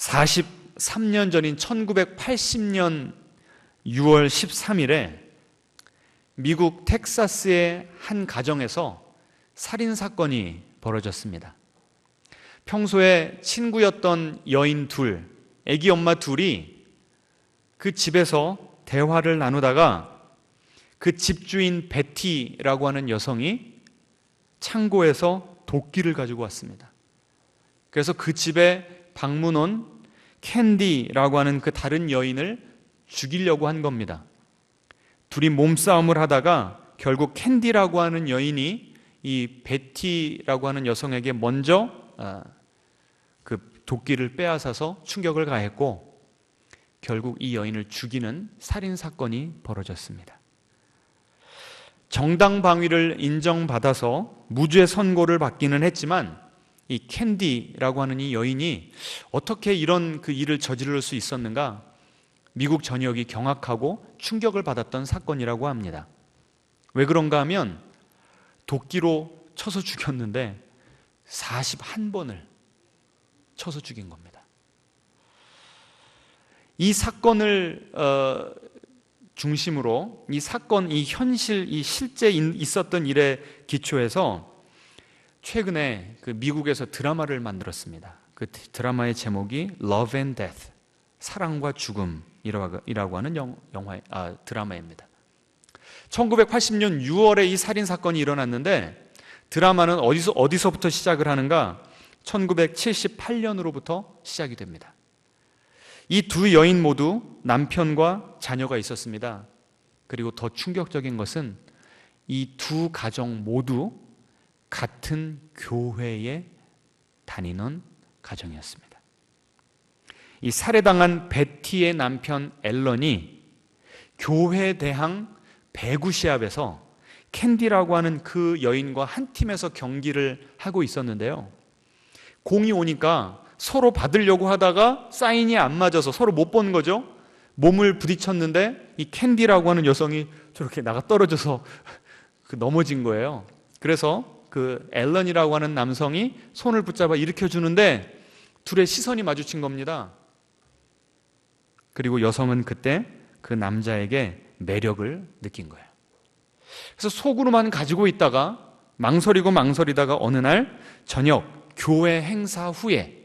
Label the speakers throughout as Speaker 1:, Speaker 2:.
Speaker 1: 43년 전인 1980년 6월 13일에 미국 텍사스의 한 가정에서 살인사건이 벌어졌습니다. 평소에 친구였던 여인 둘, 아기 엄마 둘이 그 집에서 대화를 나누다가 그 집주인 베티라고 하는 여성이 창고에서 도끼를 가지고 왔습니다. 그래서 그 집에 방문 온 캔디라고 하는 그 다른 여인을 죽이려고 한 겁니다. 둘이 몸싸움을 하다가 결국 캔디라고 하는 여인이 이 베티라고 하는 여성에게 먼저 그 도끼를 빼앗아서 충격을 가했고 결국 이 여인을 죽이는 살인사건이 벌어졌습니다. 정당방위를 인정받아서 무죄 선고를 받기는 했지만 이 캔디라고 하는 이 여인이 어떻게 이런 그 일을 저지를 수 있었는가 미국 전역이 경악하고 충격을 받았던 사건이라고 합니다. 왜 그런가 하면 도끼로 쳐서 죽였는데 41번을 쳐서 죽인 겁니다. 이 사건을 중심으로 이 사건, 이 현실, 이 실제 있었던 일에 기초해서 최근에 그 미국에서 드라마를 만들었습니다. 그 드라마의 제목이 Love and Death, 사랑과 죽음이라고 하는 드라마입니다. 1980년 6월에 이 살인사건이 일어났는데 드라마는 어디서부터 시작을 하는가? 1978년으로부터 시작이 됩니다. 이 두 여인 모두 남편과 자녀가 있었습니다. 그리고 더 충격적인 것은 이 두 가정 모두 같은 교회에 다니는 가정이었습니다. 이 살해당한 베티의 남편 앨런이 교회 대항 배구 시합에서 캔디라고 하는 그 여인과 한 팀에서 경기를 하고 있었는데요. 공이 오니까 서로 받으려고 하다가 사인이 안 맞아서 서로 못 본 거죠. 몸을 부딪혔는데 이 캔디라고 하는 여성이 저렇게 나가 떨어져서 넘어진 거예요. 그래서 그 앨런이라고 하는 남성이 손을 붙잡아 일으켜 주는데 둘의 시선이 마주친 겁니다. 그리고 여성은 그때 그 남자에게 매력을 느낀 거예요. 그래서 속으로만 가지고 있다가 망설이다가 어느 날 저녁 교회 행사 후에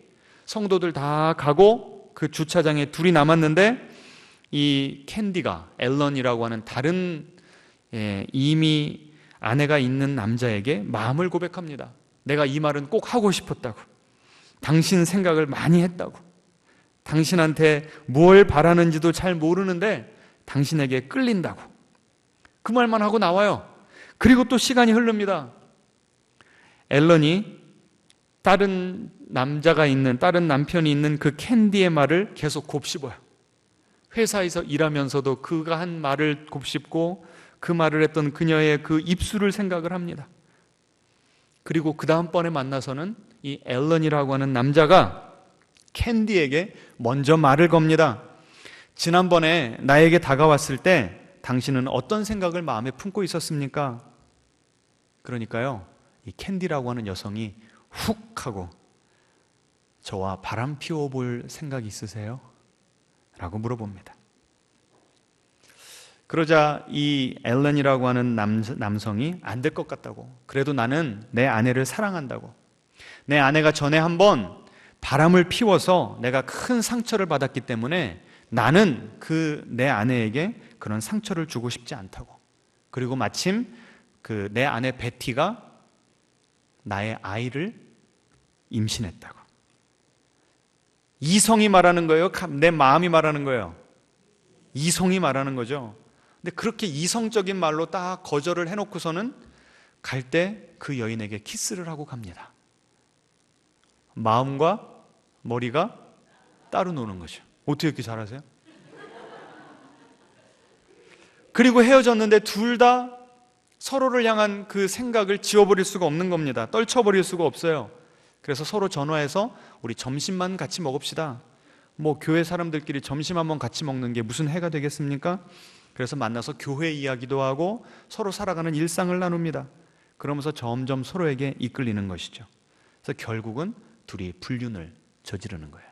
Speaker 1: 성도들 다 가고 그 주차장에 둘이 남았는데 이 캔디가 앨런이라고 하는 다른 이미 아내가 있는 남자에게 마음을 고백합니다. 내가 이 말은 꼭 하고 싶었다고. 당신 생각을 많이 했다고. 당신한테 뭘 바라는지도 잘 모르는데 당신에게 끌린다고. 그 말만 하고 나와요. 그리고 또 시간이 흐릅니다. 앨런이 다른 남편이 있는 그 캔디의 말을 계속 곱씹어요. 회사에서 일하면서도 그가 한 말을 곱씹고 그 말을 했던 그녀의 그 입술을 생각을 합니다. 그리고 그 다음번에 만나서는 이 앨런이라고 하는 남자가 캔디에게 먼저 말을 겁니다. 지난번에 나에게 다가왔을 때 당신은 어떤 생각을 마음에 품고 있었습니까? 그러니까요, 이 캔디라고 하는 여성이 훅 하고 저와 바람 피워볼 생각 있으세요? 라고 물어봅니다. 그러자 이 앨런이라고 하는 남성이 안 될 것 같다고, 그래도 나는 내 아내를 사랑한다고, 내 아내가 전에 한번 바람을 피워서 내가 큰 상처를 받았기 때문에 나는 내 아내에게 그런 상처를 주고 싶지 않다고, 그리고 마침 내 아내 베티가 나의 아이를 임신했다고. 이성이 말하는 거예요? 내 마음이 말하는 거예요? 이성이 말하는 거죠. 근데 그렇게 이성적인 말로 딱 거절을 해놓고서는 갈 때 그 여인에게 키스를 하고 갑니다. 마음과 머리가 따로 노는 거죠. 어떻게 이렇게 잘하세요? 그리고 헤어졌는데 둘 다 서로를 향한 그 생각을 지워버릴 수가 없는 겁니다. 떨쳐버릴 수가 없어요. 그래서 서로 전화해서 우리 점심만 같이 먹읍시다. 교회 사람들끼리 점심 한번 같이 먹는 게 무슨 해가 되겠습니까? 그래서 만나서 교회 이야기도 하고 서로 살아가는 일상을 나눕니다. 그러면서 점점 서로에게 이끌리는 것이죠. 그래서 결국은 둘이 불륜을 저지르는 거예요.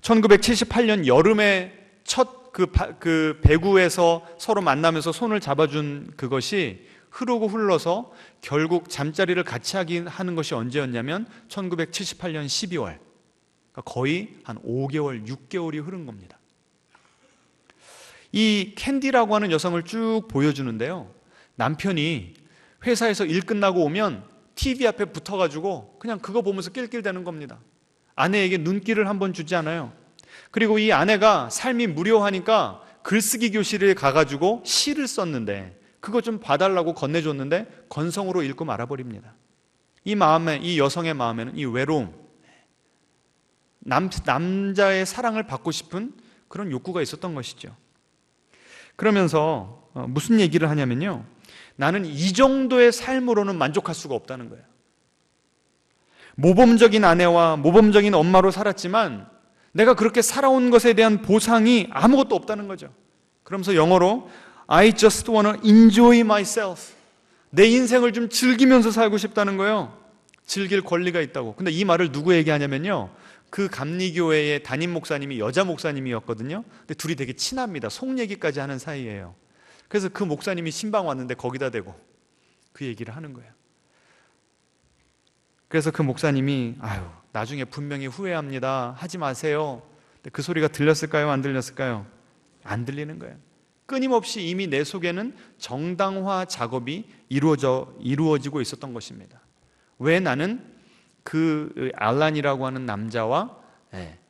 Speaker 1: 1978년 여름에 첫 그 배구에서 서로 만나면서 손을 잡아준 그것이 흐르고 흘러서 결국 잠자리를 같이 하는 것이 언제였냐면 1978년 12월. 그러니까 거의 한 5개월, 6개월이 흐른 겁니다. 이 캔디라고 하는 여성을 쭉 보여주는데요, 남편이 회사에서 일 끝나고 오면 TV 앞에 붙어가지고 그냥 그거 보면서 낄낄대는 겁니다. 아내에게 눈길을 한번 주지 않아요. 그리고 이 아내가 삶이 무료하니까 글쓰기 교실에 가가지고 시를 썼는데 그거 좀 봐달라고 건네줬는데 건성으로 읽고 말아버립니다. 이 여성의 마음에는 이 외로움, 남자의 사랑을 받고 싶은 그런 욕구가 있었던 것이죠. 그러면서 무슨 얘기를 하냐면요, 나는 이 정도의 삶으로는 만족할 수가 없다는 거예요. 모범적인 아내와 모범적인 엄마로 살았지만 내가 그렇게 살아온 것에 대한 보상이 아무것도 없다는 거죠. 그러면서 영어로 I just wanna enjoy myself, 내 인생을 좀 즐기면서 살고 싶다는 거예요. 즐길 권리가 있다고. 근데 이 말을 누구에게 하냐면요, 그 감리교회의 담임 목사님이 여자 목사님이었거든요. 근데 둘이 되게 친합니다. 속 얘기까지 하는 사이예요. 그래서 그 목사님이 신방 왔는데 거기다 대고 그 얘기를 하는 거예요. 그래서 그 목사님이 나중에 분명히 후회합니다, 하지 마세요. 근데 그 소리가 들렸을까요? 안 들렸을까요? 안 들리는 거예요. 끊임없이 이미 내 속에는 정당화 작업이 이루어지고 있었던 것입니다. 왜 나는 그 알란이라고 하는 남자와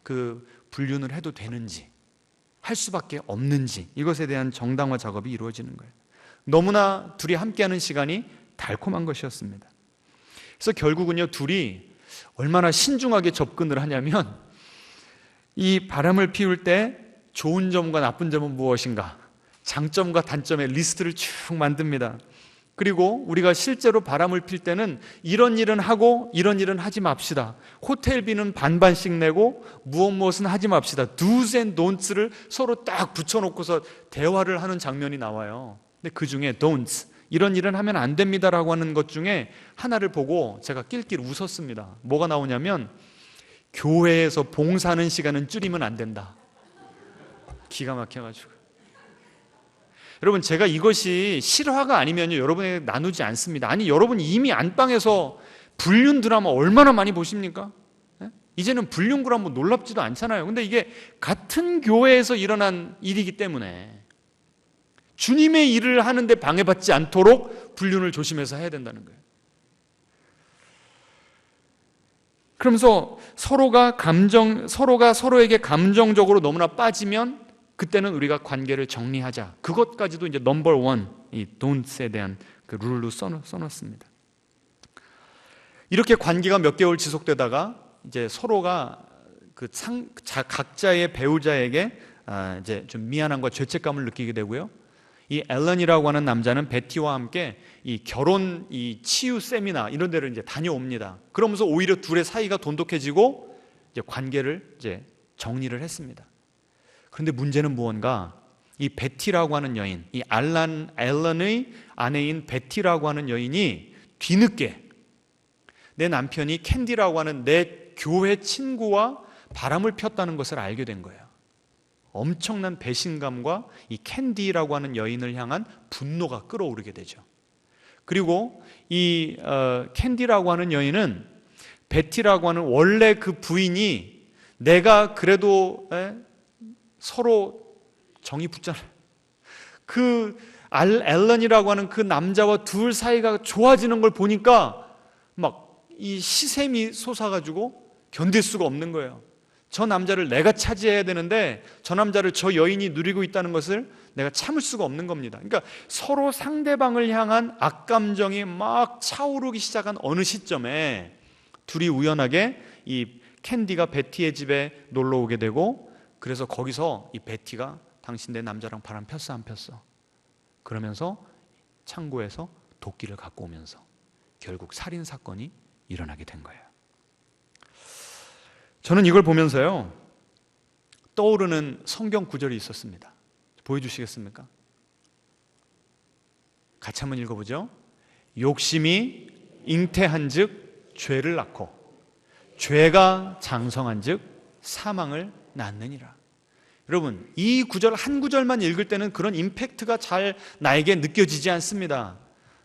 Speaker 1: 그 불륜을 해도 되는지, 할 수밖에 없는지, 이것에 대한 정당화 작업이 이루어지는 거예요. 너무나 둘이 함께하는 시간이 달콤한 것이었습니다. 그래서 결국은요, 둘이 얼마나 신중하게 접근을 하냐면, 이 바람을 피울 때 좋은 점과 나쁜 점은 무엇인가, 장점과 단점의 리스트를 쭉 만듭니다. 그리고 우리가 실제로 바람을 필 때는 이런 일은 하고 이런 일은 하지 맙시다, 호텔비는 반반씩 내고 무엇은 하지 맙시다, do's and don'ts를 서로 딱 붙여놓고서 대화를 하는 장면이 나와요. 근데 그 중에 don'ts, 이런 일은 하면 안 됩니다라고 하는 것 중에 하나를 보고 제가 낄낄 웃었습니다. 뭐가 나오냐면, 교회에서 봉사하는 시간은 줄이면 안 된다. 기가 막혀가지고. 여러분, 제가 이것이 실화가 아니면요, 여러분에게 나누지 않습니다. 아니, 여러분 이미 안방에서 불륜 드라마 얼마나 많이 보십니까? 이제는 불륜 드라마 놀랍지도 않잖아요. 근데 이게 같은 교회에서 일어난 일이기 때문에 주님의 일을 하는데 방해받지 않도록 불륜을 조심해서 해야 된다는 거예요. 그러면서 서로가 서로에게 감정적으로 너무나 빠지면 그때는 우리가 관계를 정리하자. 그것까지도 이제 넘버 원, 이 don't에 대한 그 룰로 써놨습니다. 이렇게 관계가 몇 개월 지속되다가 이제 서로가 각자의 배우자에게 이제 좀 미안함과 죄책감을 느끼게 되고요. 이 앨런이라고 하는 남자는 베티와 함께 이 결혼 치유 세미나 이런 데를 이제 다녀옵니다. 그러면서 오히려 둘의 사이가 돈독해지고 이제 관계를 이제 정리를 했습니다. 그런데 문제는 무언가, 이 베티라고 하는 여인, 이 앨런의 아내인 베티라고 하는 여인이 뒤늦게 내 남편이 캔디라고 하는 내 교회 친구와 바람을 폈다는 것을 알게 된 거예요. 엄청난 배신감과 이 캔디라고 하는 여인을 향한 분노가 끓어오르게 되죠. 그리고 이 캔디라고 하는 여인은 베티라고 하는 원래 그 부인이 내가 그래도 서로 정이 붙잖아요. 그 앨런이라고 하는 그 남자와 둘 사이가 좋아지는 걸 보니까 막 이 시샘이 솟아가지고 견딜 수가 없는 거예요. 저 남자를 내가 차지해야 되는데 저 남자를 저 여인이 누리고 있다는 것을 내가 참을 수가 없는 겁니다. 그러니까 서로 상대방을 향한 악감정이 막 차오르기 시작한 어느 시점에 둘이 우연하게 이 캔디가 베티의 집에 놀러 오게 되고, 그래서 거기서 이 베티가 당신 내 남자랑 바람 폈어 안 폈어? 그러면서 창고에서 도끼를 갖고 오면서 결국 살인 사건이 일어나게 된 거예요. 저는 이걸 보면서요, 떠오르는 성경 구절이 있었습니다. 보여주시겠습니까? 같이 한번 읽어보죠. 욕심이 잉태한 즉 죄를 낳고, 죄가 장성한 즉 사망을 낳느니라. 여러분, 이 구절 한 구절만 읽을 때는 그런 임팩트가 잘 나에게 느껴지지 않습니다.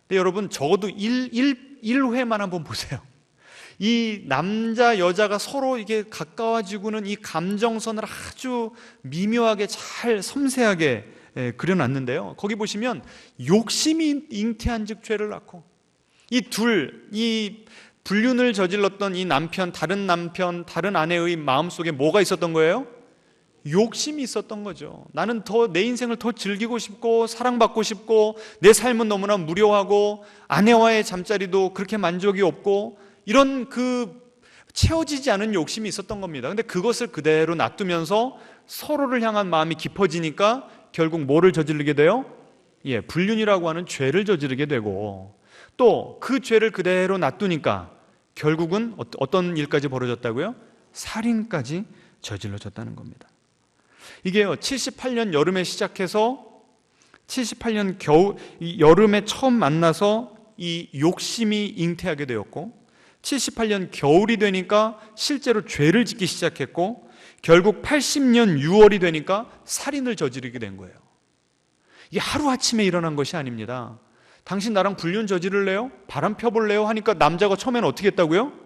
Speaker 1: 근데 여러분, 적어도 1회만 한번 보세요. 이 남자 여자가 서로 이게 가까워지고는 이 감정선을 아주 미묘하게 잘 섬세하게 그려놨는데요. 거기 보시면 욕심이 잉태한 즉 죄를 낳고, 이 불륜을 저질렀던 이 남편, 다른 아내의 마음속에 뭐가 있었던 거예요? 욕심이 있었던 거죠. 나는 내 인생을 더 즐기고 싶고 사랑받고 싶고 내 삶은 너무나 무료하고 아내와의 잠자리도 그렇게 만족이 없고 이런 채워지지 않은 욕심이 있었던 겁니다. 근데 그것을 그대로 놔두면서 서로를 향한 마음이 깊어지니까 결국 뭐를 저지르게 돼요? 불륜이라고 하는 죄를 저지르게 되고, 또 그 죄를 그대로 놔두니까 결국은 어떤 일까지 벌어졌다고요? 살인까지 저질러졌다는 겁니다. 이게요, 78년 여름에 시작해서 78년 여름에 처음 만나서 이 욕심이 잉태하게 되었고, 78년 겨울이 되니까 실제로 죄를 짓기 시작했고, 결국 80년 6월이 되니까 살인을 저지르게 된 거예요. 이게 하루아침에 일어난 것이 아닙니다. 당신 나랑 불륜 저지를래요? 바람 펴볼래요? 하니까 남자가 처음에는 어떻게 했다고요?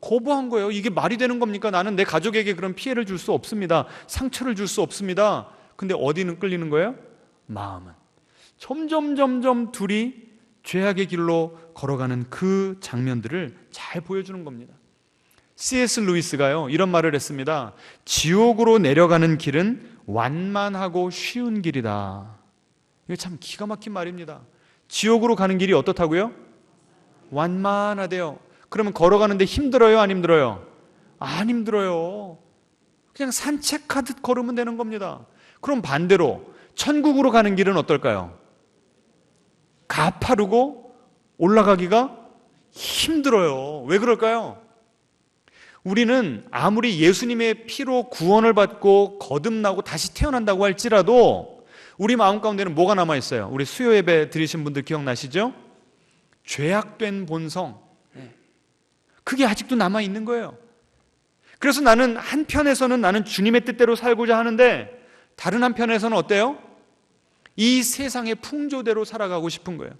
Speaker 1: 거부한 거예요. 이게 말이 되는 겁니까? 나는 내 가족에게 그런 피해를 줄 수 없습니다. 상처를 줄 수 없습니다. 근데 어디는 끌리는 거예요? 마음은. 점점 둘이 죄악의 길로 걸어가는 그 장면들을 잘 보여주는 겁니다. C.S. 루이스가요, 이런 말을 했습니다. 지옥으로 내려가는 길은 완만하고 쉬운 길이다. 이거 참 기가 막힌 말입니다. 지옥으로 가는 길이 어떻다고요? 완만하대요. 그러면 걸어가는데 힘들어요? 안 힘들어요? 안 힘들어요. 그냥 산책하듯 걸으면 되는 겁니다. 그럼 반대로 천국으로 가는 길은 어떨까요? 가파르고 올라가기가 힘들어요. 왜 그럴까요? 우리는 아무리 예수님의 피로 구원을 받고 거듭나고 다시 태어난다고 할지라도 우리 마음 가운데는 뭐가 남아있어요? 우리 수요 예배 드리신 분들 기억나시죠? 죄악된 본성, 그게 아직도 남아있는 거예요. 그래서 나는 한편에서는 나는 주님의 뜻대로 살고자 하는데, 다른 한편에서는 어때요? 이 세상의 풍조대로 살아가고 싶은 거예요.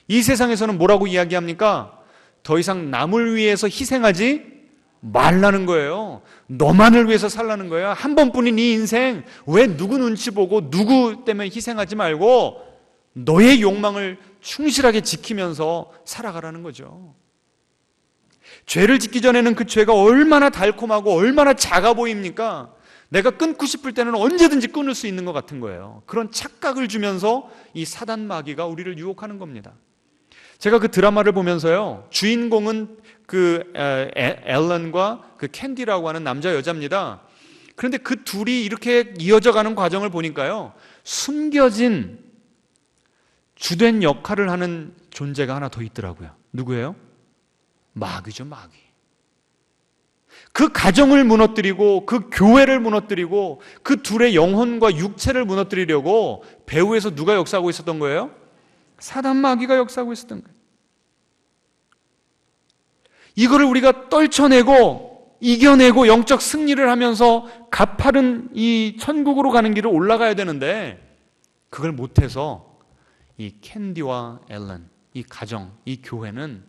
Speaker 1: 이 세상에서는 뭐라고 이야기합니까? 더 이상 남을 위해서 희생하지 말라는 거예요. 너만을 위해서 살라는 거예요. 한 번뿐인 이 인생 왜 누구 눈치 보고 누구 때문에 희생하지 말고 너의 욕망을 충실하게 지키면서 살아가라는 거죠. 죄를 짓기 전에는 그 죄가 얼마나 달콤하고 얼마나 작아 보입니까? 내가 끊고 싶을 때는 언제든지 끊을 수 있는 것 같은 거예요. 그런 착각을 주면서 이 사단 마귀가 우리를 유혹하는 겁니다. 제가 그 드라마를 보면서요, 주인공은 앨런과 캔디라고 하는 남자 여자입니다. 그런데 그 둘이 이렇게 이어져 가는 과정을 보니까요, 숨겨진 주된 역할을 하는 존재가 하나 더 있더라고요. 누구예요? 마귀죠, 마귀. 그 가정을 무너뜨리고 그 교회를 무너뜨리고 그 둘의 영혼과 육체를 무너뜨리려고 배후에서 누가 역사하고 있었던 거예요? 사단 마귀가 역사하고 있었던 거예요. 이거를 우리가 떨쳐내고 이겨내고 영적 승리를 하면서 가파른 이 천국으로 가는 길을 올라가야 되는데, 그걸 못해서 이 캔디와 앨런, 이 가정, 이 교회는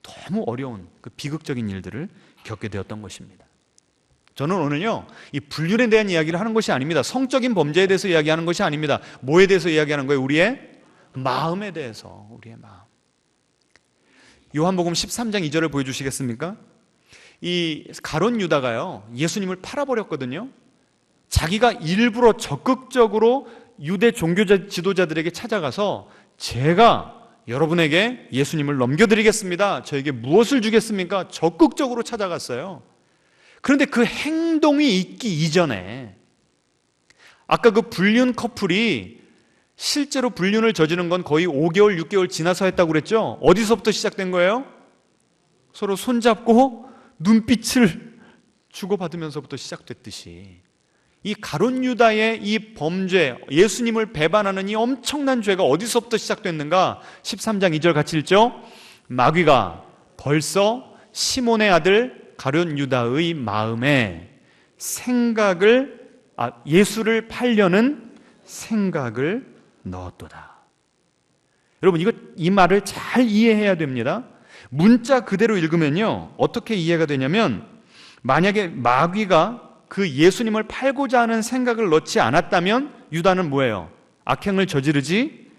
Speaker 1: 너무 어려운 그 비극적인 일들을 겪게 되었던 것입니다. 저는 오늘요, 이 불륜에 대한 이야기를 하는 것이 아닙니다. 성적인 범죄에 대해서 이야기하는 것이 아닙니다. 뭐에 대해서 이야기하는 거예요? 우리의 마음에 대해서, 우리의 마음. 요한복음 13장 2절을 보여주시겠습니까? 이 가룟 유다가요, 예수님을 팔아버렸거든요. 자기가 일부러 적극적으로 유대 종교 지도자들에게 찾아가서 제가 여러분에게 예수님을 넘겨드리겠습니다. 저에게 무엇을 주겠습니까? 적극적으로 찾아갔어요. 그런데 그 행동이 있기 이전에, 아까 그 불륜 커플이 실제로 불륜을 저지른 건 거의 5개월, 6개월 지나서 했다고 그랬죠? 어디서부터 시작된 거예요? 서로 손잡고 눈빛을 주고받으면서부터 시작됐듯이, 이 가룟 유다의 이 범죄, 예수님을 배반하는 이 엄청난 죄가 어디서부터 시작됐는가? 13장 2절 같이 읽죠? 마귀가 벌써 시몬의 아들 가룟 유다의 마음에 생각을 예수를 팔려는 생각을 넣었도다. 여러분, 이 말을 잘 이해해야 됩니다. 문자 그대로 읽으면요, 어떻게 이해가 되냐면, 만약에 마귀가 그 예수님을 팔고자 하는 생각을 넣지 않았다면 유다는 뭐예요? 악행을 저지르지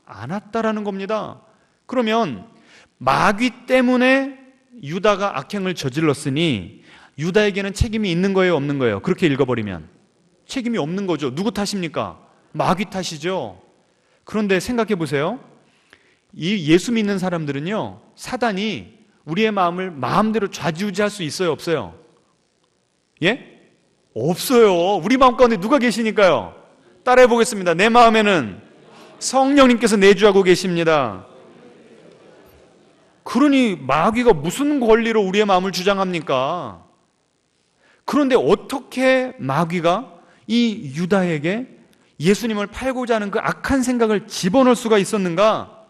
Speaker 1: 않았다라는 겁니다. 그러면 마귀 때문에 유다가 악행을 저질렀으니 유다에게는 책임이 있는 거예요, 없는 거예요? 그렇게 읽어버리면 책임이 없는 거죠. 누구 탓입니까? 마귀 탓이죠. 그런데 생각해 보세요. 이 예수 믿는 사람들은요, 사단이 우리의 마음을 마음대로 좌지우지할 수 있어요, 없어요? 예? 없어요. 우리 마음 가운데 누가 계시니까요? 따라해 보겠습니다. 내 마음에는 성령님께서 내주하고 계십니다. 그러니 마귀가 무슨 권리로 우리의 마음을 주장합니까? 그런데 어떻게 마귀가 이 유다에게 예수님을 팔고자 하는 그 악한 생각을 집어넣을 수가 있었는가?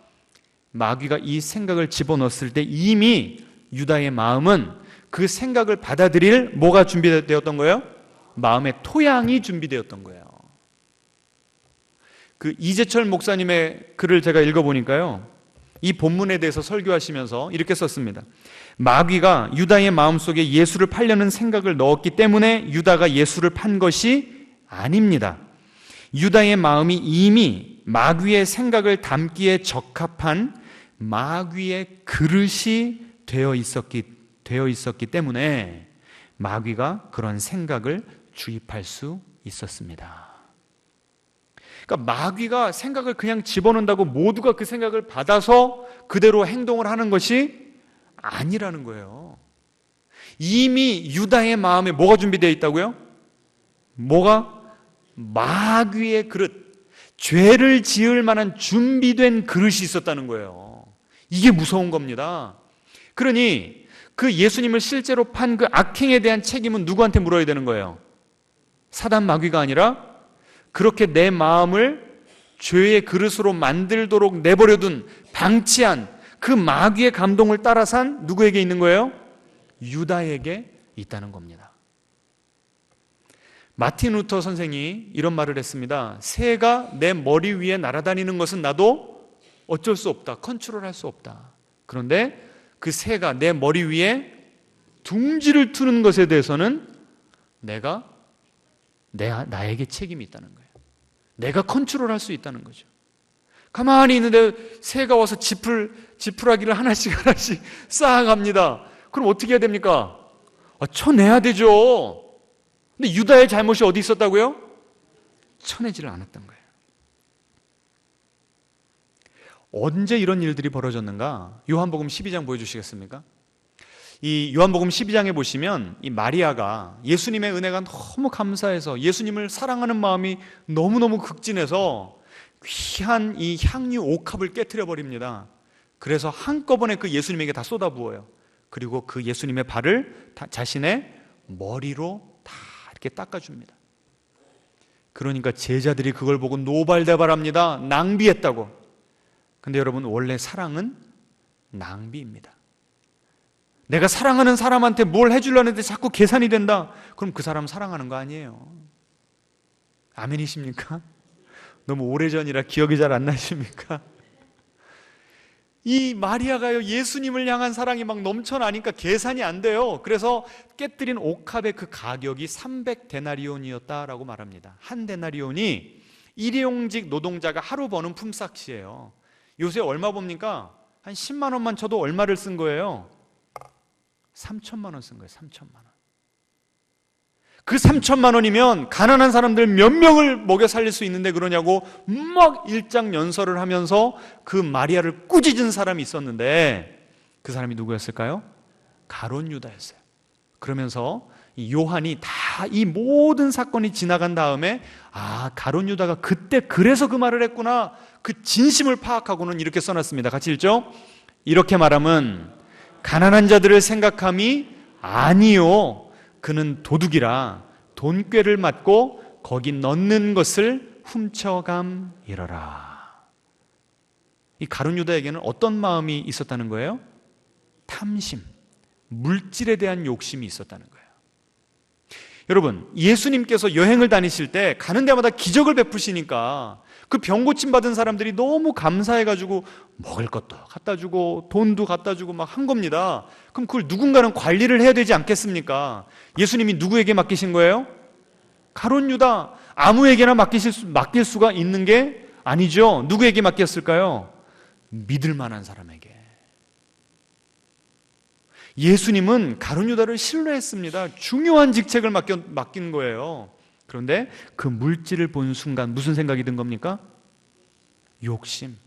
Speaker 1: 마귀가 이 생각을 집어넣었을 때 이미 유다의 마음은 그 생각을 받아들일 뭐가 준비되었던 거예요? 마음의 토양이 준비되었던 거예요. 그 이재철 목사님의 글을 제가 읽어보니까요, 이 본문에 대해서 설교하시면서 이렇게 썼습니다. 마귀가 유다의 마음속에 예수를 팔려는 생각을 넣었기 때문에 유다가 예수를 판 것이 아닙니다. 유다의 마음이 이미 마귀의 생각을 담기에 적합한 마귀의 그릇이 되어 있었기 때문에 마귀가 그런 생각을 주입할 수 있었습니다. 그러니까 마귀가 생각을 그냥 집어넣는다고 모두가 그 생각을 받아서 그대로 행동을 하는 것이 아니라는 거예요. 이미 유다의 마음에 뭐가 준비되어 있다고요? 뭐가? 마귀의 그릇, 죄를 지을 만한 준비된 그릇이 있었다는 거예요. 이게 무서운 겁니다. 그러니 그 예수님을 실제로 판 그 악행에 대한 책임은 누구한테 물어야 되는 거예요? 사단 마귀가 아니라 그렇게 내 마음을 죄의 그릇으로 만들도록 내버려둔, 방치한 그 마귀의 감동을 따라 산 누구에게 있는 거예요? 유다에게 있다는 겁니다. 마틴 루터 선생이 이런 말을 했습니다. 새가 내 머리 위에 날아다니는 것은 나도 어쩔 수 없다. 컨트롤할 수 없다. 그런데 그 새가 내 머리 위에 둥지를 트는 것에 대해서는 나에게 책임이 있다는 거예요. 내가 컨트롤할 수 있다는 거죠. 가만히 있는데 새가 와서 지푸라기를 하나씩 쌓아갑니다. 그럼 어떻게 해야 됩니까? 쳐내야 되죠. 근데 유다의 잘못이 어디 있었다고요? 쳐내지를 않았던 거예요. 언제 이런 일들이 벌어졌는가? 요한복음 12장 보여주시겠습니까? 이 요한복음 12장에 보시면 이 마리아가 예수님의 은혜가 너무 감사해서 예수님을 사랑하는 마음이 너무너무 극진해서 귀한 이 향유 옥합을 깨트려 버립니다. 그래서 한꺼번에 그 예수님에게 다 쏟아부어요. 그리고 그 예수님의 발을 자신의 머리로 다 이렇게 닦아줍니다. 그러니까 제자들이 그걸 보고 노발대발합니다. 낭비했다고. 근데 여러분, 원래 사랑은 낭비입니다. 내가 사랑하는 사람한테 뭘 해주려는데 자꾸 계산이 된다. 그럼 그 사람 사랑하는 거 아니에요. 아멘이십니까? 너무 오래전이라 기억이 잘 안 나십니까? 이 마리아가요, 예수님을 향한 사랑이 막 넘쳐나니까 계산이 안 돼요. 그래서 깨뜨린 옥합의 그 가격이 300데나리온이었다라고 말합니다. 한 데나리온이 일용직 노동자가 하루 버는 품삯이에요. 요새 얼마 봅니까? 한 10만 원만 쳐도 얼마를 쓴 거예요? 3천만 원 쓴 거예요. 3천만 원. 그 3천만 원이면 가난한 사람들 몇 명을 먹여 살릴 수 있는데 그러냐고 막 일장연설을 하면서 그 마리아를 꾸짖은 사람이 있었는데 그 사람이 누구였을까요? 가룟 유다였어요. 그러면서 요한이 다 이 모든 사건이 지나간 다음에 가룟 유다가 그때 그래서 그 말을 했구나, 그 진심을 파악하고는 이렇게 써놨습니다. 같이 읽죠? 이렇게 말함은 가난한 자들을 생각함이 아니요, 그는 도둑이라 돈꾀를 맞고 거기 넣는 것을 훔쳐감이러라. 이 가룟 유다에게는 어떤 마음이 있었다는 거예요? 탐심, 물질에 대한 욕심이 있었다는 거예요. 여러분, 예수님께서 여행을 다니실 때 가는 데마다 기적을 베푸시니까 그 병 고침 받은 사람들이 너무 감사해가지고 먹을 것도 갖다 주고 돈도 갖다 주고 막 한 겁니다. 그럼 그걸 누군가는 관리를 해야 되지 않겠습니까? 예수님이 누구에게 맡기신 거예요? 가룟 유다. 아무에게나 맡길 수가 있는 게 아니죠. 누구에게 맡겼을까요? 믿을 만한 사람에게. 예수님은 가룟 유다를 신뢰했습니다. 중요한 직책을 맡긴 거예요. 그런데 그 물질을 본 순간 무슨 생각이 든 겁니까? 욕심.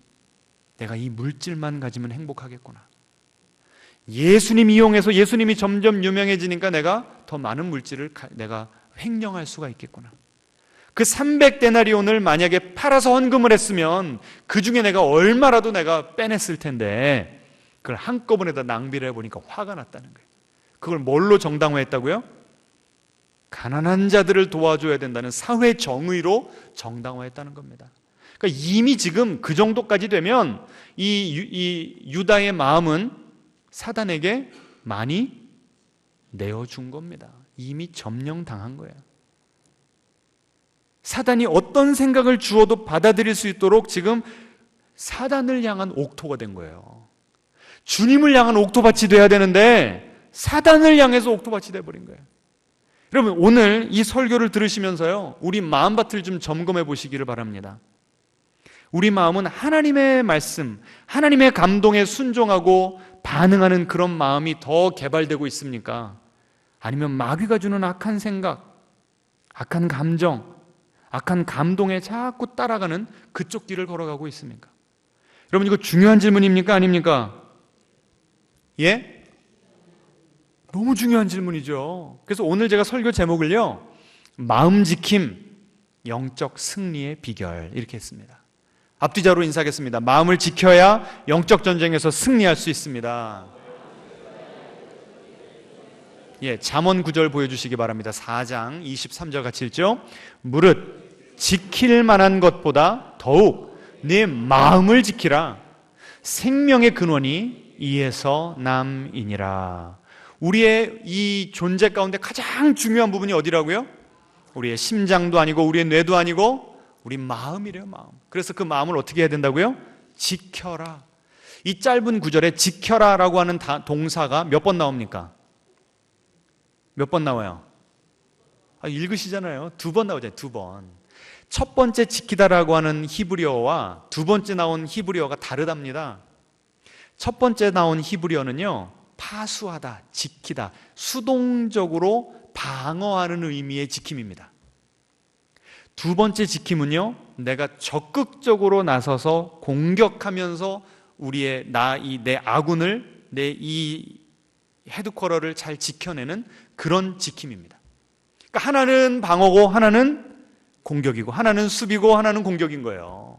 Speaker 1: 내가 이 물질만 가지면 행복하겠구나. 예수님 이용해서 예수님이 점점 유명해지니까 내가 더 많은 물질을 내가 횡령할 수가 있겠구나. 그 300데나리온을 만약에 팔아서 헌금을 했으면 그 중에 내가 얼마라도 내가 빼냈을 텐데 그걸 한꺼번에 다 낭비를 해보니까 화가 났다는 거예요. 그걸 뭘로 정당화했다고요? 가난한 자들을 도와줘야 된다는 사회 정의로 정당화했다는 겁니다. 그러니까 이미 지금 그 정도까지 되면 이 유다의 마음은 사단에게 많이 내어준 겁니다. 이미 점령당한 거예요. 사단이 어떤 생각을 주어도 받아들일 수 있도록 지금 사단을 향한 옥토가 된 거예요. 주님을 향한 옥토밭이 돼야 되는데 사단을 향해서 옥토밭이 돼버린 거예요. 여러분, 오늘 이 설교를 들으시면서요, 우리 마음밭을 좀 점검해 보시기를 바랍니다. 우리 마음은 하나님의 말씀, 하나님의 감동에 순종하고 반응하는 그런 마음이 더 개발되고 있습니까? 아니면 마귀가 주는 악한 생각, 악한 감정, 악한 감동에 자꾸 따라가는 그쪽 길을 걸어가고 있습니까? 여러분, 이거 중요한 질문입니까? 아닙니까? 예? 너무 중요한 질문이죠. 그래서 오늘 제가 설교 제목을요, 마음 지킴, 영적 승리의 비결, 이렇게 했습니다. 앞뒤자로 인사하겠습니다. 마음을 지켜야 영적 전쟁에서 승리할 수 있습니다. 예, 잠언 9절 보여주시기 바랍니다. 4장 23절 같이 읽죠. 무릇 지킬 만한 것보다 더욱 네 마음을 지키라. 생명의 근원이 이에서 남이니라. 우리의 이 존재 가운데 가장 중요한 부분이 어디라고요? 우리의 심장도 아니고 우리의 뇌도 아니고 우리 마음이래요, 마음. 그래서 그 마음을 어떻게 해야 된다고요? 지켜라. 이 짧은 구절에 지켜라라고 하는 동사가 몇 번 나옵니까? 몇 번 나와요? 읽으시잖아요. 2번 나오잖아요. 2번. 첫 번째 지키다라고 하는 히브리어와 두 번째 나온 히브리어가 다르답니다. 첫 번째 나온 히브리어는요, 파수하다, 지키다, 수동적으로 방어하는 의미의 지킴입니다. 두 번째 지킴은요, 내가 적극적으로 나서서 공격하면서 내 아군을, 내 이 헤드쿼터를 잘 지켜내는 그런 지킴입니다. 그러니까 하나는 방어고 하나는 공격이고 하나는 수비고 하나는 공격인 거예요.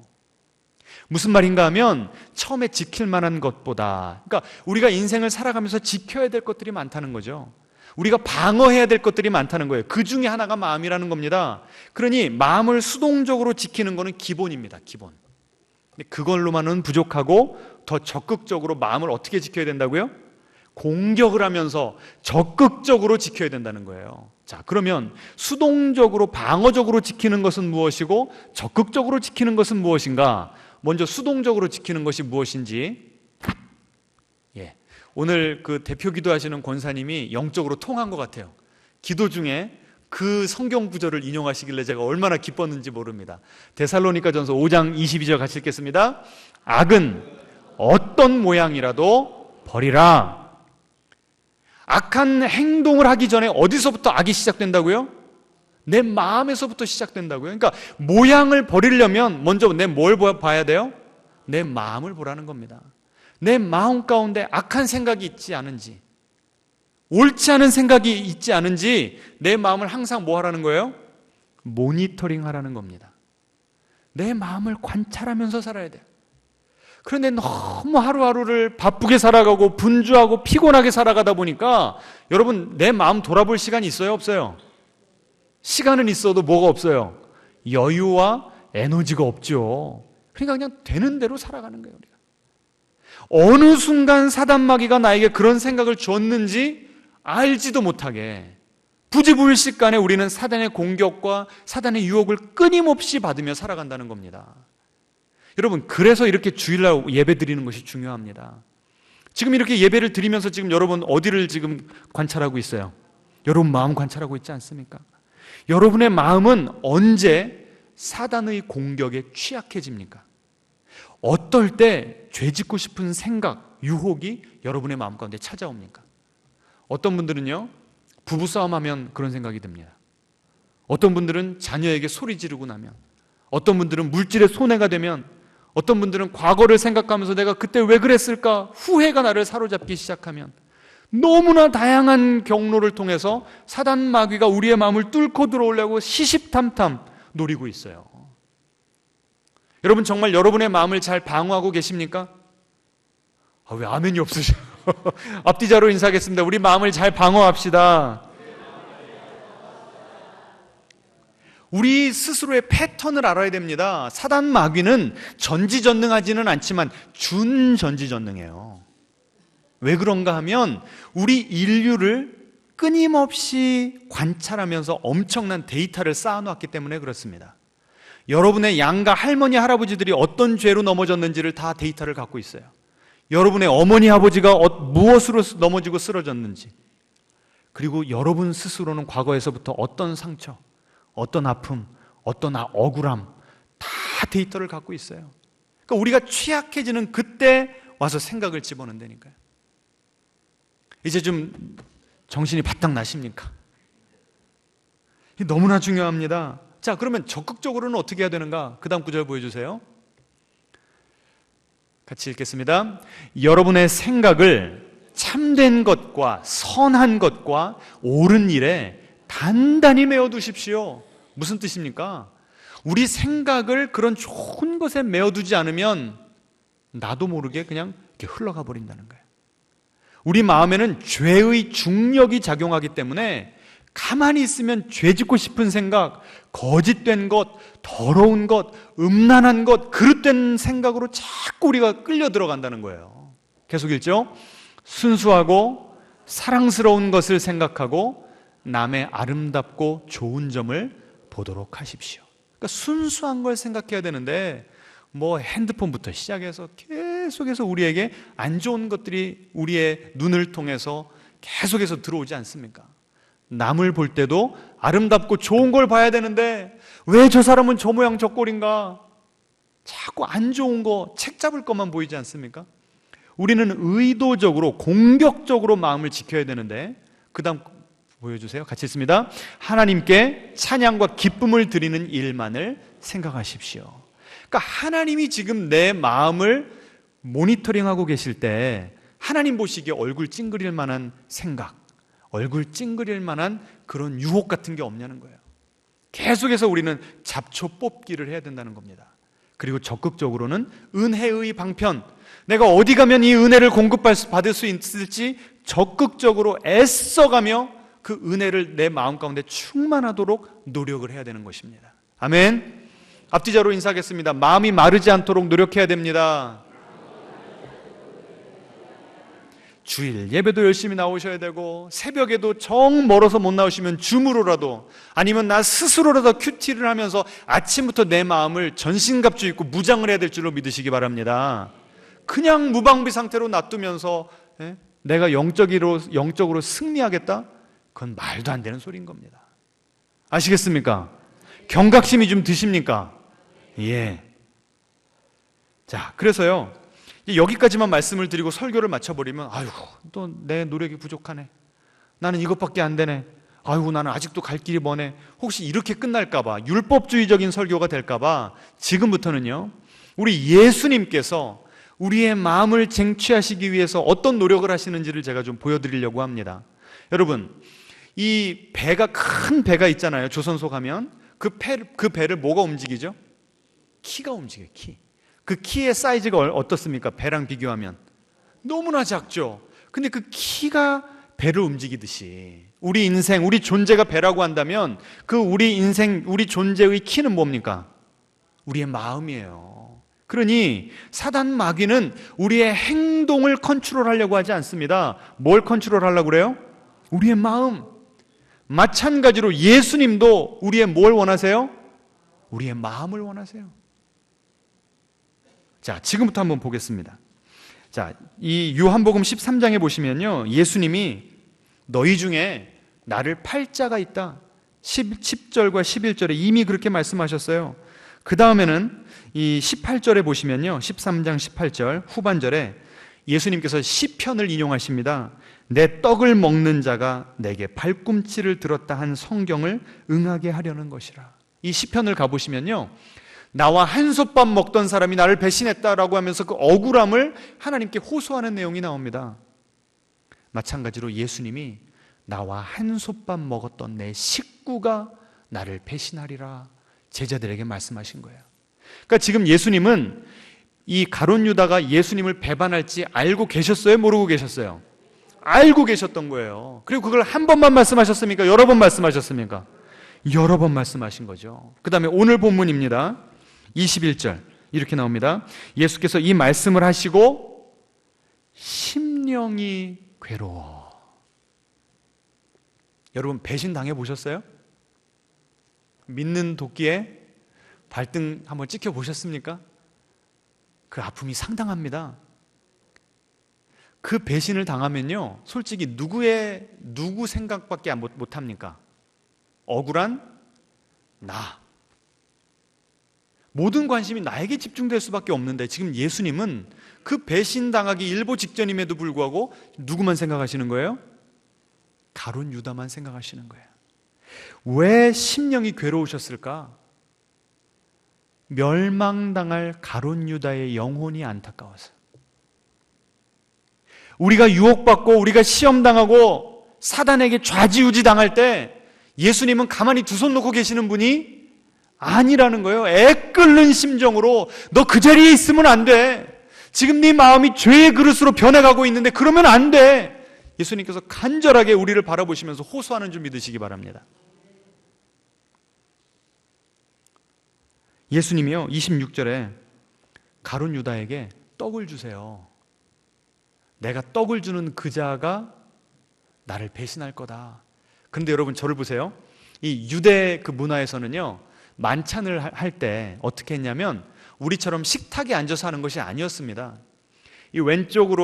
Speaker 1: 무슨 말인가 하면 처음에 지킬 만한 것보다, 그러니까 우리가 인생을 살아가면서 지켜야 될 것들이 많다는 거죠. 우리가 방어해야 될 것들이 많다는 거예요. 그 중에 하나가 마음이라는 겁니다. 그러니 마음을 수동적으로 지키는 것은 기본입니다. 기본. 근데 그걸로만은 부족하고 더 적극적으로 마음을 어떻게 지켜야 된다고요? 공격을 하면서 적극적으로 지켜야 된다는 거예요. 자, 그러면 수동적으로 방어적으로 지키는 것은 무엇이고 적극적으로 지키는 것은 무엇인가? 먼저 수동적으로 지키는 것이 무엇인지, 오늘 그 대표 기도하시는 권사님이 영적으로 통한 것 같아요. 기도 중에 그 성경 구절을 인용하시길래 제가 얼마나 기뻤는지 모릅니다. 데살로니가전서 5장 22절 같이 읽겠습니다. 악은 어떤 모양이라도 버리라. 악한 행동을 하기 전에 어디서부터 악이 시작된다고요? 내 마음에서부터 시작된다고요. 그러니까 모양을 버리려면 먼저 내 뭘 봐야 돼요? 내 마음을 보라는 겁니다. 내 마음 가운데 악한 생각이 있지 않은지, 옳지 않은 생각이 있지 않은지 내 마음을 항상 뭐 하라는 거예요? 모니터링 하라는 겁니다. 내 마음을 관찰하면서 살아야 돼요. 그런데 너무 하루하루를 바쁘게 살아가고 분주하고 피곤하게 살아가다 보니까 여러분, 내 마음 돌아볼 시간이 있어요? 없어요? 시간은 있어도 뭐가 없어요? 여유와 에너지가 없죠. 그러니까 그냥 되는 대로 살아가는 거예요, 우리가. 어느 순간 사단마귀가 나에게 그런 생각을 줬는지 알지도 못하게 부지불식간에 우리는 사단의 공격과 사단의 유혹을 끊임없이 받으며 살아간다는 겁니다. 여러분, 그래서 이렇게 주일날 예배 드리는 것이 중요합니다. 지금 이렇게 예배를 드리면서 지금 여러분 어디를 지금 관찰하고 있어요? 여러분 마음 관찰하고 있지 않습니까? 여러분의 마음은 언제 사단의 공격에 취약해집니까? 어떨 때 죄 짓고 싶은 생각, 유혹이 여러분의 마음 가운데 찾아옵니까? 어떤 분들은요, 부부싸움하면 그런 생각이 듭니다. 어떤 분들은 자녀에게 소리 지르고 나면, 어떤 분들은 물질에 손해가 되면, 어떤 분들은 과거를 생각하면서 내가 그때 왜 그랬을까 후회가 나를 사로잡기 시작하면, 너무나 다양한 경로를 통해서 사단 마귀가 우리의 마음을 뚫고 들어오려고 시시탐탐 노리고 있어요. 여러분, 정말 여러분의 마음을 잘 방어하고 계십니까? 왜 아멘이 없으셔? 앞뒤자로 인사하겠습니다. 우리 마음을 잘 방어합시다. 우리 스스로의 패턴을 알아야 됩니다. 사단 마귀는 전지전능하지는 않지만 준전지전능해요. 왜 그런가 하면 우리 인류를 끊임없이 관찰하면서 엄청난 데이터를 쌓아놓았기 때문에 그렇습니다. 여러분의 양가 할머니 할아버지들이 어떤 죄로 넘어졌는지를 다 데이터를 갖고 있어요. 여러분의 어머니 아버지가 무엇으로 넘어지고 쓰러졌는지, 그리고 여러분 스스로는 과거에서부터 어떤 상처, 어떤 아픔, 어떤 억울함 다 데이터를 갖고 있어요. 그러니까 우리가 취약해지는 그때 와서 생각을 집어넣는다니까요. 이제 좀 정신이 바짝 나십니까? 너무나 중요합니다. 자, 그러면 적극적으로는 어떻게 해야 되는가? 그 다음 구절 보여주세요. 같이 읽겠습니다. 여러분의 생각을 참된 것과 선한 것과 옳은 일에 단단히 메어두십시오. 무슨 뜻입니까? 우리 생각을 그런 좋은 것에 메어두지 않으면 나도 모르게 그냥 이렇게 흘러가 버린다는 거예요. 우리 마음에는 죄의 중력이 작용하기 때문에 가만히 있으면 죄 짓고 싶은 생각, 거짓된 것, 더러운 것, 음란한 것, 그릇된 생각으로 자꾸 우리가 끌려 들어간다는 거예요. 계속 읽죠. 순수하고 사랑스러운 것을 생각하고 남의 아름답고 좋은 점을 보도록 하십시오. 그러니까 순수한 걸 생각해야 되는데 핸드폰부터 시작해서 계속해서 우리에게 안 좋은 것들이 우리의 눈을 통해서 계속해서 들어오지 않습니까? 남을 볼 때도 아름답고 좋은 걸 봐야 되는데 왜 저 사람은 저 모양 저 꼴인가? 자꾸 안 좋은 거, 책 잡을 것만 보이지 않습니까? 우리는 의도적으로 공격적으로 마음을 지켜야 되는데, 그 다음 보여주세요. 같이 있습니다. 하나님께 찬양과 기쁨을 드리는 일만을 생각하십시오. 그러니까 하나님이 지금 내 마음을 모니터링하고 계실 때 하나님 보시기에 얼굴 찡그릴 만한 생각, 얼굴 찡그릴 만한 그런 유혹 같은 게 없냐는 거예요. 계속해서 우리는 잡초 뽑기를 해야 된다는 겁니다. 그리고 적극적으로는 은혜의 방편, 내가 어디 가면 이 은혜를 공급받을 수 있을지 적극적으로 애써가며 그 은혜를 내 마음 가운데 충만하도록 노력을 해야 되는 것입니다. 아멘. 앞뒤자로 인사하겠습니다. 마음이 마르지 않도록 노력해야 됩니다. 주일 예배도 열심히 나오셔야 되고, 새벽에도 정 멀어서 못 나오시면 줌으로라도, 아니면 나 스스로라도 큐티를 하면서 아침부터 내 마음을 전신갑주 입고 무장을 해야 될 줄로 믿으시기 바랍니다. 그냥 무방비 상태로 놔두면서 내가 영적으로 승리하겠다? 그건 말도 안 되는 소리인 겁니다. 아시겠습니까? 경각심이 좀 드십니까? 예. 자, 그래서요, 여기까지만 말씀을 드리고 설교를 마쳐버리면, 아유, 또 내 노력이 부족하네, 나는 이것밖에 안 되네, 아유, 나는 아직도 갈 길이 머네, 혹시 이렇게 끝날까봐, 율법주의적인 설교가 될까봐 지금부터는요, 우리 예수님께서 우리의 마음을 쟁취하시기 위해서 어떤 노력을 하시는지를 제가 좀 보여드리려고 합니다. 여러분, 이 배가, 큰 배가 있잖아요. 조선소 가면 그 배를 뭐가 움직이죠? 키가 움직여요. 키. 그 키의 사이즈가 어떻습니까? 배랑 비교하면 너무나 작죠. 근데 그 키가 배를 움직이듯이 우리 인생, 우리 존재가 배라고 한다면 그 우리 인생, 우리 존재의 키는 뭡니까? 우리의 마음이에요. 그러니 사단 마귀는 우리의 행동을 컨트롤하려고 하지 않습니다. 뭘 컨트롤하려고 그래요? 우리의 마음. 마찬가지로 예수님도 우리의 뭘 원하세요? 우리의 마음을 원하세요. 자, 지금부터 한번 보겠습니다. 자, 이 요한복음 13장에 보시면요, 예수님이 너희 중에 나를 팔 자가 있다, 10절과 11절에 이미 그렇게 말씀하셨어요. 그 다음에는 이 18절에 보시면요, 13장 18절 후반절에 예수님께서 시편을 인용하십니다. 내 떡을 먹는 자가 내게 발꿈치를 들었다 한 성경을 응하게 하려는 것이라. 이 시편을 가보시면요, 나와 한솥밥 먹던 사람이 나를 배신했다라고 하면서 그 억울함을 하나님께 호소하는 내용이 나옵니다. 마찬가지로 예수님이 나와 한솥밥 먹었던 내 식구가 나를 배신하리라 제자들에게 말씀하신 거예요. 그러니까 지금 예수님은 이 가룟 유다가 예수님을 배반할지 알고 계셨어요? 모르고 계셨어요? 알고 계셨던 거예요. 그리고 그걸 한 번만 말씀하셨습니까? 여러 번 말씀하셨습니까? 여러 번 말씀하신 거죠. 그 다음에 오늘 본문입니다. 21절 이렇게 나옵니다. 예수께서 이 말씀을 하시고 심령이 괴로워. 여러분 배신 당해 보셨어요? 믿는 도끼에 발등 한번 찍혀 보셨습니까? 그 아픔이 상당합니다. 그 배신을 당하면요, 솔직히 누구 생각밖에 못 합니까? 억울한 나. 모든 관심이 나에게 집중될 수밖에 없는데 지금 예수님은 그 배신 당하기 일보 직전임에도 불구하고 누구만 생각하시는 거예요? 가룟 유다만 생각하시는 거예요. 왜 심령이 괴로우셨을까? 멸망당할 가룟 유다의 영혼이 안타까워서. 우리가 유혹받고 우리가 시험당하고 사단에게 좌지우지 당할 때 예수님은 가만히 두 손 놓고 계시는 분이 아니라는 거예요. 애끓는 심정으로 너 그 자리에 있으면 안 돼. 지금 네 마음이 죄의 그릇으로 변해가고 있는데 그러면 안 돼. 예수님께서 간절하게 우리를 바라보시면서 호소하는 줄 믿으시기 바랍니다. 예수님이요 26절에 가룟 유다에게 떡을 주세요. 내가 떡을 주는 그 자가 나를 배신할 거다. 그런데 여러분 저를 보세요. 이 유대 그 문화에서는요, 만찬을 할 때 어떻게 했냐면 우리처럼 식탁에 앉아서 하는 것이 아니었습니다. 이 왼쪽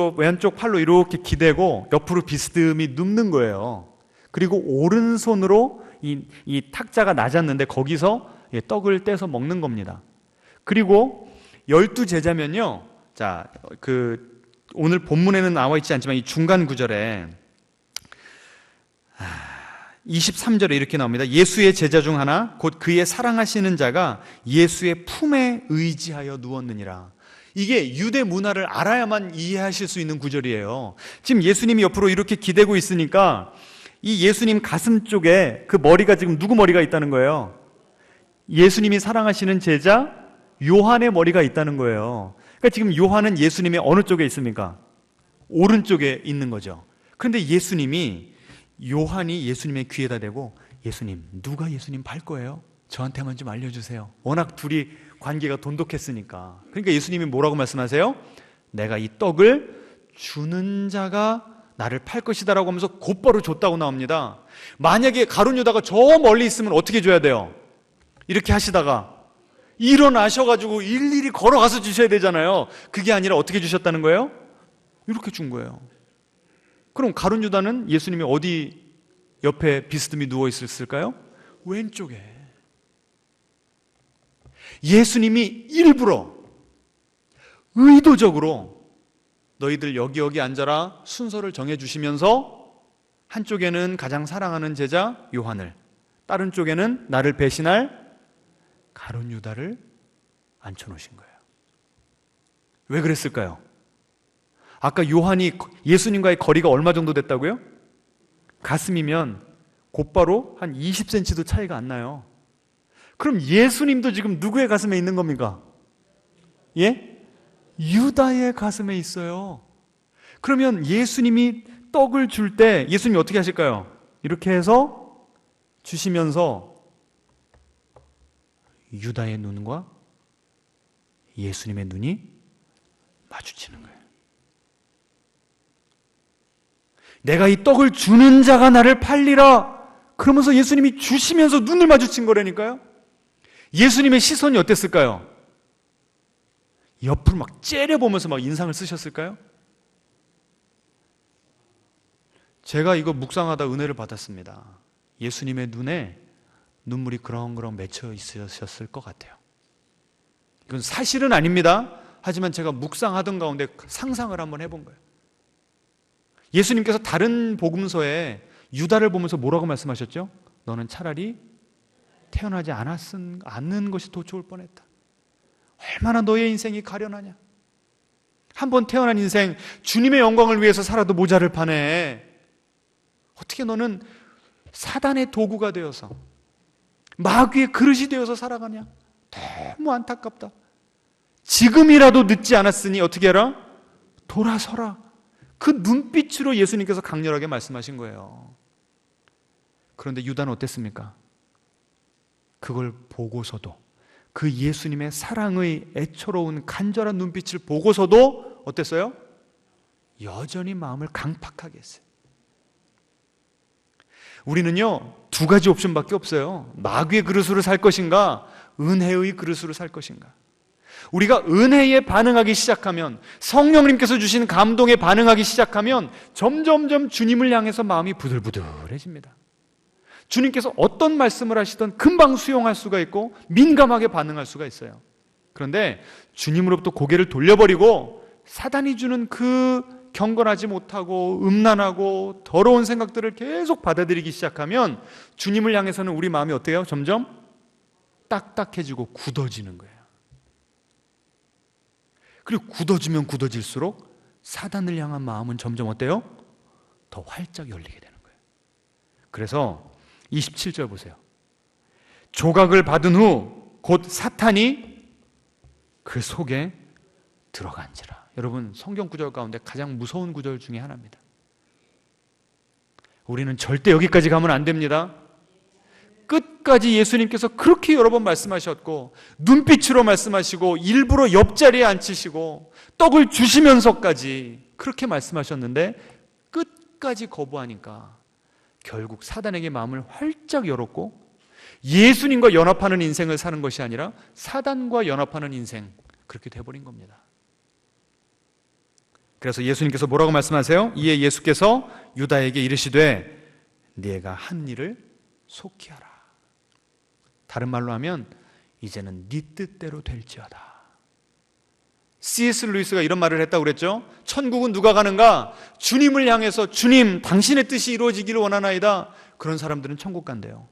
Speaker 1: 팔로 이렇게 기대고 옆으로 비스듬히 눕는 거예요. 그리고 오른손으로 이 탁자가 낮았는데 거기서 떡을 떼서 먹는 겁니다. 그리고 12제자면요, 자, 오늘 본문에는 나와 있지 않지만 이 중간 구절에 23절에 이렇게 나옵니다. 예수의 제자 중 하나 곧 그의 사랑하시는 자가 예수의 품에 의지하여 누웠느니라. 이게 유대 문화를 알아야만 이해하실 수 있는 구절이에요. 지금 예수님이 옆으로 이렇게 기대고 있으니까 이 예수님 가슴 쪽에 그 머리가 지금 누구 머리가 있다는 거예요? 예수님이 사랑하시는 제자 요한의 머리가 있다는 거예요. 그러니까 지금 요한은 예수님의 어느 쪽에 있습니까? 오른쪽에 있는 거죠. 그런데 요한이 예수님의 귀에다 대고 예수님, 누가 예수님 발 거예요? 저한테만 좀 알려주세요. 워낙 둘이 관계가 돈독했으니까. 그러니까 예수님이 뭐라고 말씀하세요? 내가 이 떡을 주는 자가 나를 팔 것이다 라고 하면서 곧바로 줬다고 나옵니다. 만약에 가룟 유다가 저 멀리 있으면 어떻게 줘야 돼요? 이렇게 하시다가 일어나셔가지고 일일이 걸어가서 주셔야 되잖아요. 그게 아니라 어떻게 주셨다는 거예요? 이렇게 준 거예요. 그럼 가룟 유다는 예수님이 어디 옆에 비스듬히 누워 있었을까요? 왼쪽에. 예수님이 일부러 의도적으로 너희들 여기 앉아라 순서를 정해주시면서 한쪽에는 가장 사랑하는 제자 요한을, 다른 쪽에는 나를 배신할 가룟 유다를 앉혀놓으신 거예요. 왜 그랬을까요? 아까 요한이 예수님과의 거리가 얼마 정도 됐다고요? 가슴이면 곧바로 한 20cm도 차이가 안 나요. 그럼 예수님도 지금 누구의 가슴에 있는 겁니까? 예? 유다의 가슴에 있어요. 그러면 예수님이 떡을 줄 때 예수님이 어떻게 하실까요? 이렇게 해서 주시면서 유다의 눈과 예수님의 눈이 마주치는 거예요. 내가 이 떡을 주는 자가 나를 팔리라. 그러면서 예수님이 주시면서 눈을 마주친 거라니까요. 예수님의 시선이 어땠을까요? 옆을 막 째려보면서 막 인상을 쓰셨을까요? 제가 이거 묵상하다 은혜를 받았습니다. 예수님의 눈에 눈물이 그렁그렁 맺혀 있으셨을 것 같아요. 이건 사실은 아닙니다. 하지만 제가 묵상하던 가운데 상상을 한번 해본 거예요. 예수님께서 다른 복음서에 유다를 보면서 뭐라고 말씀하셨죠? 너는 차라리 태어나지 않는 것이 더 좋을 뻔했다. 얼마나 너의 인생이 가련하냐. 한번 태어난 인생 주님의 영광을 위해서 살아도 모자를 파네. 어떻게 너는 사단의 도구가 되어서 마귀의 그릇이 되어서 살아가냐. 너무 안타깝다. 지금이라도 늦지 않았으니 어떻게 해라? 돌아서라. 그 눈빛으로 예수님께서 강렬하게 말씀하신 거예요. 그런데 유다는 어땠습니까? 그걸 보고서도, 그 예수님의 사랑의 애처로운 간절한 눈빛을 보고서도 어땠어요? 여전히 마음을 강팍하게 했어요. 우리는요, 두 가지 옵션밖에 없어요. 마귀의 그릇으로 살 것인가, 은혜의 그릇으로 살 것인가. 우리가 은혜에 반응하기 시작하면, 성령님께서 주신 감동에 반응하기 시작하면 점점점 주님을 향해서 마음이 부들부들해집니다. 주님께서 어떤 말씀을 하시든 금방 수용할 수가 있고 민감하게 반응할 수가 있어요. 그런데 주님으로부터 고개를 돌려버리고 사단이 주는 그 경건하지 못하고 음란하고 더러운 생각들을 계속 받아들이기 시작하면 주님을 향해서는 우리 마음이 어때요? 점점 딱딱해지고 굳어지는 거예요. 그리고 굳어지면 굳어질수록 사단을 향한 마음은 점점 어때요? 더 활짝 열리게 되는 거예요. 그래서 27절 보세요. 조각을 받은 후 곧 사탄이 그 속에 들어간지라. 여러분, 성경 구절 가운데 가장 무서운 구절 중에 하나입니다. 우리는 절대 여기까지 가면 안 됩니다. 끝까지 예수님께서 그렇게 여러 번 말씀하셨고 눈빛으로 말씀하시고 일부러 옆자리에 앉히시고 떡을 주시면서까지 그렇게 말씀하셨는데 끝까지 거부하니까 결국 사단에게 마음을 활짝 열었고 예수님과 연합하는 인생을 사는 것이 아니라 사단과 연합하는 인생, 그렇게 돼버린 겁니다. 그래서 예수님께서 뭐라고 말씀하세요? 이에 예수께서 유다에게 이르시되 네가 한 일을 속히 하라. 다른 말로 하면 이제는 네 뜻대로 될지어다. C.S. 루이스가 이런 말을 했다고 그랬죠. 천국은 누가 가는가? 주님을 향해서 주님 당신의 뜻이 이루어지기를 원하나이다. 그런 사람들은 천국 간대요.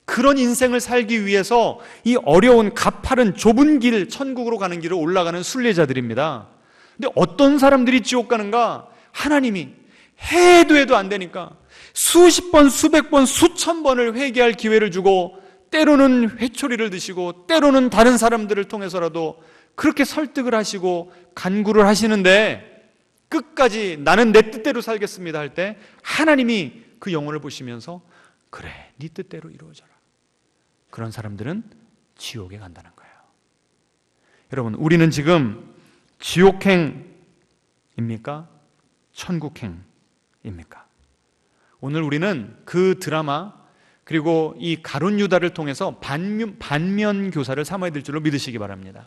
Speaker 1: 그런 인생을 살기 위해서 이 어려운 가파른 좁은 길, 천국으로 가는 길을 올라가는 순례자들입니다. 근데 어떤 사람들이 지옥 가는가? 하나님이 해도 안 되니까 수십 번, 수백 번, 수천 번을 회개할 기회를 주고 때로는 회초리를 드시고 때로는 다른 사람들을 통해서라도 그렇게 설득을 하시고 간구를 하시는데 끝까지 나는 내 뜻대로 살겠습니다 할 때 하나님이 그 영혼을 보시면서 그래, 네 뜻대로 이루어져라. 그런 사람들은 지옥에 간다는 거예요. 여러분, 우리는 지금 지옥행입니까? 천국행입니까? 오늘 우리는 그 드라마 그리고 이 가룟 유다를 통해서 반면 교사를 삼아야 될 줄로 믿으시기 바랍니다.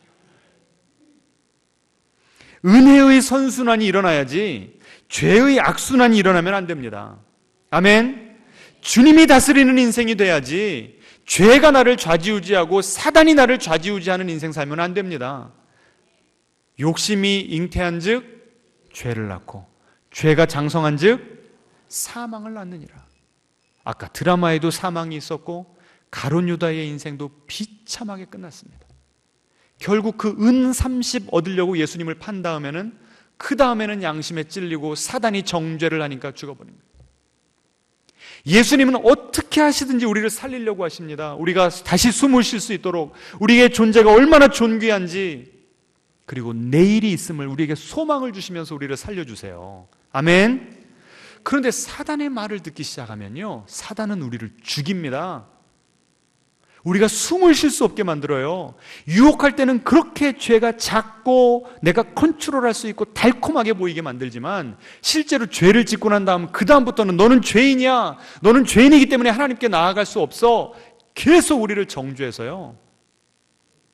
Speaker 1: 은혜의 선순환이 일어나야지 죄의 악순환이 일어나면 안 됩니다. 아멘. 주님이 다스리는 인생이 돼야지 죄가 나를 좌지우지하고 사단이 나를 좌지우지하는 인생 살면 안 됩니다. 욕심이 잉태한 즉 죄를 낳고 죄가 장성한 즉 사망을 낳느니라. 아까 드라마에도 사망이 있었고 가룟 유다의 인생도 비참하게 끝났습니다. 결국 그 은 30 얻으려고 예수님을 판 다음에는 그 다음에는 양심에 찔리고 사단이 정죄를 하니까 죽어버린 거예요. 예수님은 어떻게 하시든지 우리를 살리려고 하십니다. 우리가 다시 숨을 쉴 수 있도록 우리의 존재가 얼마나 존귀한지, 그리고 내일이 있음을 우리에게 소망을 주시면서 우리를 살려주세요. 아멘. 그런데 사단의 말을 듣기 시작하면요, 사단은 우리를 죽입니다. 우리가 숨을 쉴 수 없게 만들어요. 유혹할 때는 그렇게 죄가 작고 내가 컨트롤할 수 있고 달콤하게 보이게 만들지만 실제로 죄를 짓고 난 다음 그 다음부터는 너는 죄인이야, 너는 죄인이기 때문에 하나님께 나아갈 수 없어, 계속 우리를 정죄해서요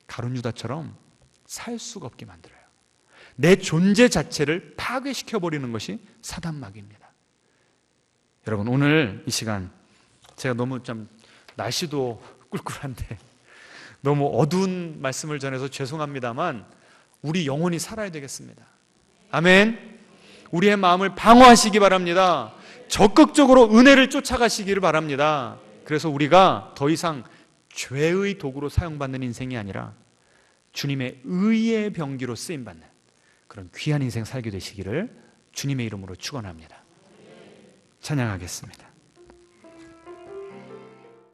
Speaker 1: 가룟 유다처럼 살 수가 없게 만들어요. 내 존재 자체를 파괴시켜버리는 것이 사단마귀입니다. 여러분, 오늘 이 시간 제가 너무 좀 날씨도 꿀꿀한데 너무 어두운 말씀을 전해서 죄송합니다만 우리 영혼이 살아야 되겠습니다. 아멘. 우리의 마음을 방어하시기 바랍니다. 적극적으로 은혜를 쫓아가시기를 바랍니다. 그래서 우리가 더 이상 죄의 도구로 사용받는 인생이 아니라 주님의 의의 병기로 쓰임받는 그런 귀한 인생 살게 되시기를 주님의 이름으로 축원합니다. 찬양하겠습니다.